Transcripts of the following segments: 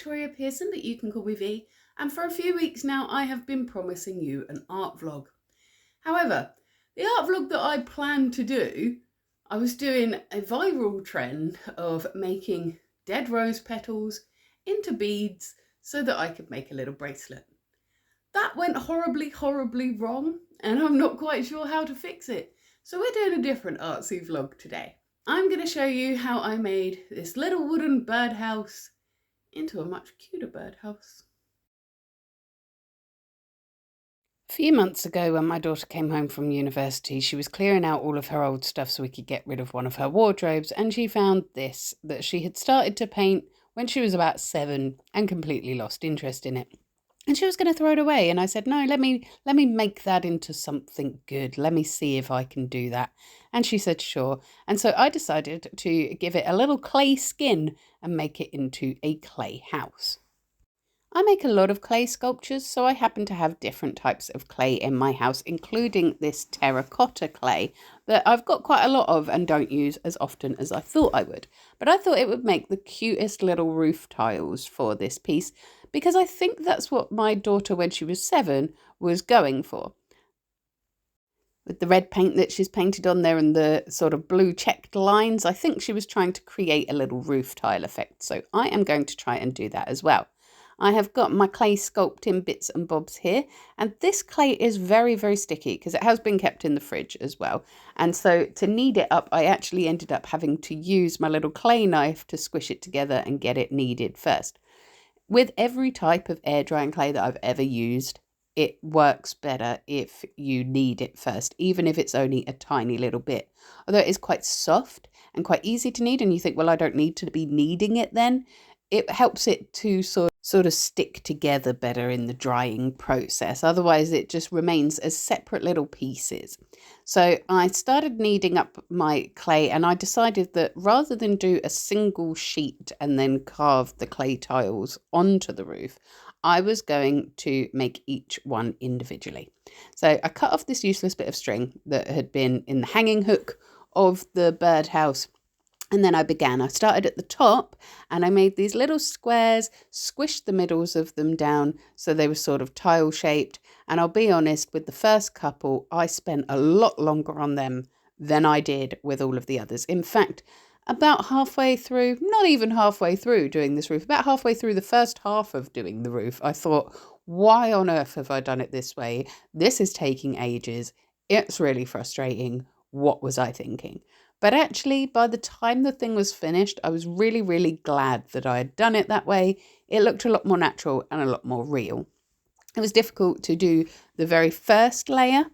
Victoria Pearson, but you can call me V, and for a few weeks now I have been promising you an art vlog. However, the art vlog that I planned to do, I was doing a viral trend of making dead rose petals into beads so that I could make a little bracelet. That went horribly wrong, and I'm not quite sure how to fix it. So we're doing a different artsy vlog today. I'm going to show you how I made this little wooden birdhouse into a much cuter birdhouse. A few months ago, when my daughter came home from university, she was clearing out all of her old stuff so we could get rid of one of her wardrobes, and she found this that she had started to paint when she was about 7 and completely lost interest in it. And she was going to throw it away, and I said, no, let me make that into something good. Let me see if I can do that. And she said, sure. And so I decided to give it a little clay skin and make it into a clay house. I make a lot of clay sculptures, so I happen to have different types of clay in my house, including this terracotta clay that I've got quite a lot of and don't use as often as I thought I would. But I thought it would make the cutest little roof tiles for this piece, because I think that's what my daughter, when she was 7, was going for. With the red paint that she's painted on there and the sort of blue checked lines, I think she was trying to create a little roof tile effect. So I am going to try and do that as well. I have got my clay sculpting bits and bobs here, and this clay is very sticky because it has been kept in the fridge as well. And so to knead it up, I actually ended up having to use my little clay knife to squish it together and get it kneaded first. With every type of air drying clay that I've ever used, it works better if you knead it first, even if it's only a tiny little bit. Although it is quite soft and quite easy to knead, and you think, well, I don't need to be kneading it then. It helps it to sort of stick together better in the drying process. Otherwise, it just remains as separate little pieces. So I started kneading up my clay, and I decided that rather than do a single sheet and then carve the clay tiles onto the roof, I was going to make each one individually. So I cut off this useless bit of string that had been in the hanging hook of the birdhouse. And then I started at the top and I made these little squares, squished the middles of them down so they were sort of tile shaped. And I'll be honest, with the first couple, I spent a lot longer on them than I did with all of the others. In fact, about halfway through, not even halfway through doing this roof, about halfway through the first half of doing the roof, I thought, why on earth have I done it this way? This is taking ages. It's really frustrating. What was I thinking? But actually, by the time the thing was finished, I was really glad that I had done it that way. It looked a lot more natural and a lot more real. It was difficult to do the very first layer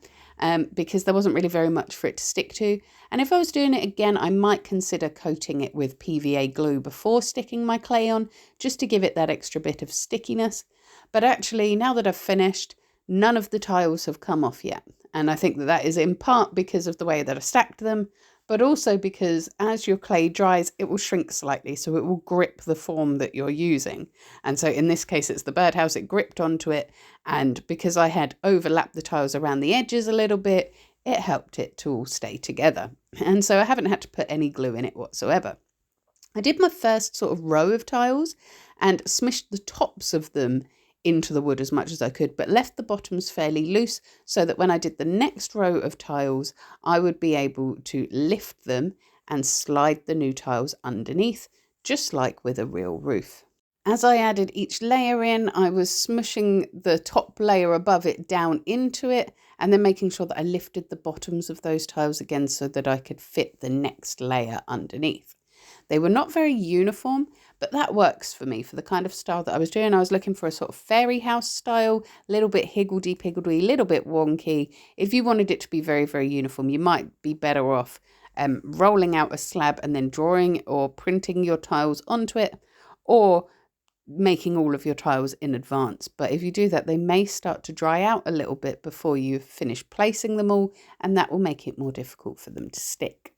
because there wasn't really very much for it to stick to. And if I was doing it again, I might consider coating it with PVA glue before sticking my clay on, just to give it that extra bit of stickiness. But actually, now that I've finished, none of the tiles have come off yet. And I think that is in part because of the way that I stacked them, but also because as your clay dries, it will shrink slightly, so it will grip the form that you're using. And so in this case, it's the birdhouse, it gripped onto it, and because I had overlapped the tiles around the edges a little bit, it helped it to all stay together. And so I haven't had to put any glue in it whatsoever. I did my first sort of row of tiles and smished the tops of them into the wood as much as I could, but left the bottoms fairly loose so that when I did the next row of tiles, I would be able to lift them and slide the new tiles underneath, just like with a real roof. As I added each layer in, I was smushing the top layer above it down into it and then making sure that I lifted the bottoms of those tiles again so that I could fit the next layer underneath. They were not very uniform, but that works for me for the kind of style that I was doing. I was looking for a sort of fairy house style, a little bit higgledy-piggledy, a little bit wonky. If you wanted it to be very uniform, you might be better off rolling out a slab and then drawing or printing your tiles onto it, or making all of your tiles in advance. But if you do that, they may start to dry out a little bit before you've finished placing them all, and that will make it more difficult for them to stick.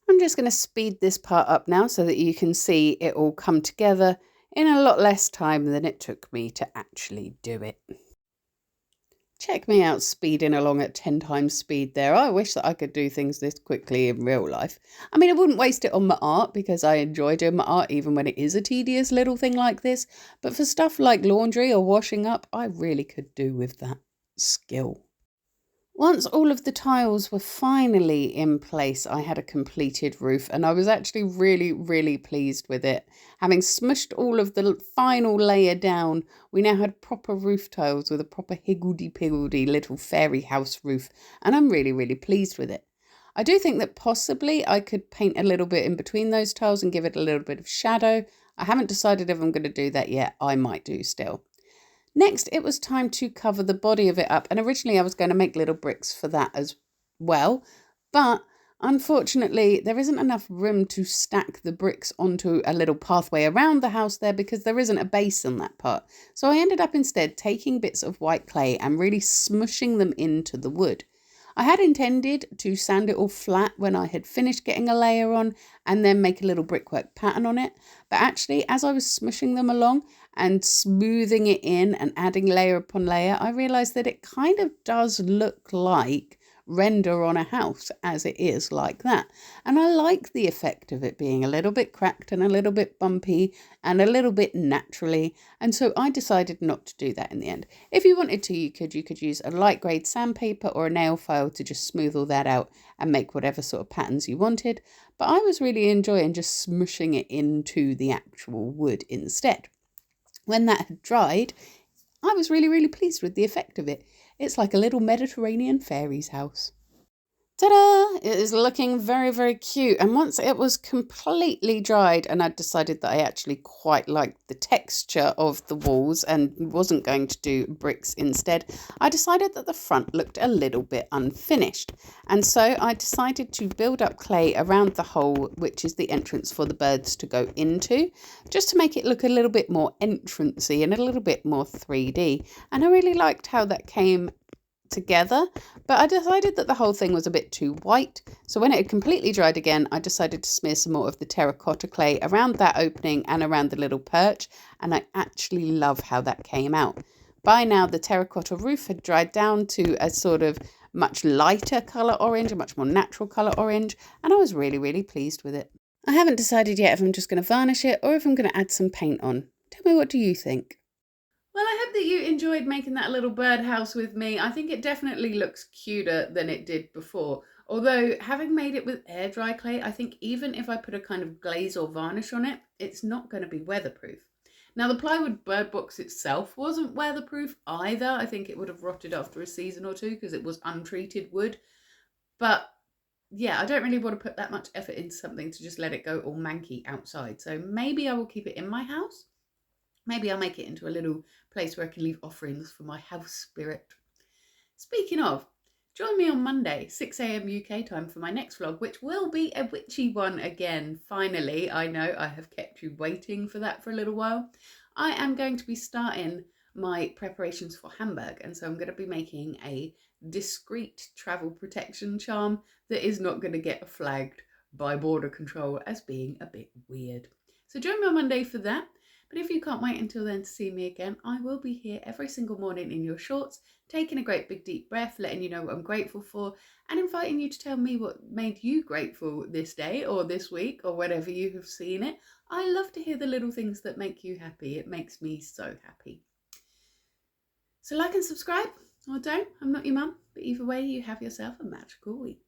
I'm just going to speed this part up now so that you can see it all come together in a lot less time than it took me to actually do it. Check me out speeding along at 10 times speed there. I wish that I could do things this quickly in real life. I mean, I wouldn't waste it on my art because I enjoy doing my art even when it is a tedious little thing like this. But for stuff like laundry or washing up, I really could do with that skill. Once all of the tiles were finally in place, I had a completed roof and I was actually really, really pleased with it. Having smushed all of the final layer down, we now had proper roof tiles with a proper higgledy-piggledy little fairy house roof, and I'm really, really pleased with it. I do think that possibly I could paint a little bit in between those tiles and give it a little bit of shadow. I haven't decided if I'm going to do that yet. I might do still. Next, it was time to cover the body of it up. And originally I was going to make little bricks for that as well. But unfortunately, there isn't enough room to stack the bricks onto a little pathway around the house there because there isn't a base on that part. So I ended up instead taking bits of white clay and really smushing them into the wood. I had intended to sand it all flat when I had finished getting a layer on and then make a little brickwork pattern on it. But actually, as I was smushing them along and smoothing it in and adding layer upon layer, I realised that it kind of does look like render on a house as it is like that. And I like the effect of it being a little bit cracked and a little bit bumpy and a little bit naturally. And so I decided not to do that in the end. If you wanted to, you could use a light grade sandpaper or a nail file to just smooth all that out and make whatever sort of patterns you wanted. But I was really enjoying just smushing it into the actual wood instead. When that had dried, I was really, really pleased with the effect of it. It's like a little Mediterranean fairy's house. Ta-da! It is looking very, very cute. And once it was completely dried and I'd decided that I actually quite liked the texture of the walls and wasn't going to do bricks instead, I decided that the front looked a little bit unfinished. And so I decided to build up clay around the hole, which is the entrance for the birds to go into, just to make it look a little bit more entrancey and a little bit more 3D. And I really liked how that came together, but I decided that the whole thing was a bit too white. So when it had completely dried again, I decided to smear some more of the terracotta clay around that opening and around the little perch, and I actually love how that came out. By now, the terracotta roof had dried down to a sort of much lighter colour orange, a much more natural colour orange, and I was really, really pleased with it. I haven't decided yet if I'm just going to varnish it or if I'm going to add some paint on. Tell me, what do you think? Well, I hope that you enjoyed making that little birdhouse with me. I think it definitely looks cuter than it did before. Although, having made it with air dry clay, I think even if I put a kind of glaze or varnish on it, it's not going to be weatherproof. Now, the plywood bird box itself wasn't weatherproof either. I think it would have rotted after a season or two because it was untreated wood. But yeah, I don't really want to put that much effort into something to just let it go all manky outside. So maybe I will keep it in my house. Maybe I'll make it into a little place where I can leave offerings for my house spirit. Speaking of, join me on Monday, 6 a.m. UK time for my next vlog, which will be a witchy one again. Finally, I know I have kept you waiting for that for a little while. I am going to be starting my preparations for Hamburg, and so I'm going to be making a discreet travel protection charm that is not going to get flagged by border control as being a bit weird. So join me on Monday for that. But if you can't wait until then to see me again, I will be here every single morning in your shorts, taking a great big deep breath, letting you know what I'm grateful for, and inviting you to tell me what made you grateful this day or this week or whenever you have seen it. I love to hear the little things that make you happy. It makes me so happy. So like and subscribe, or don't. I'm not your mum, but either way, you have yourself a magical week.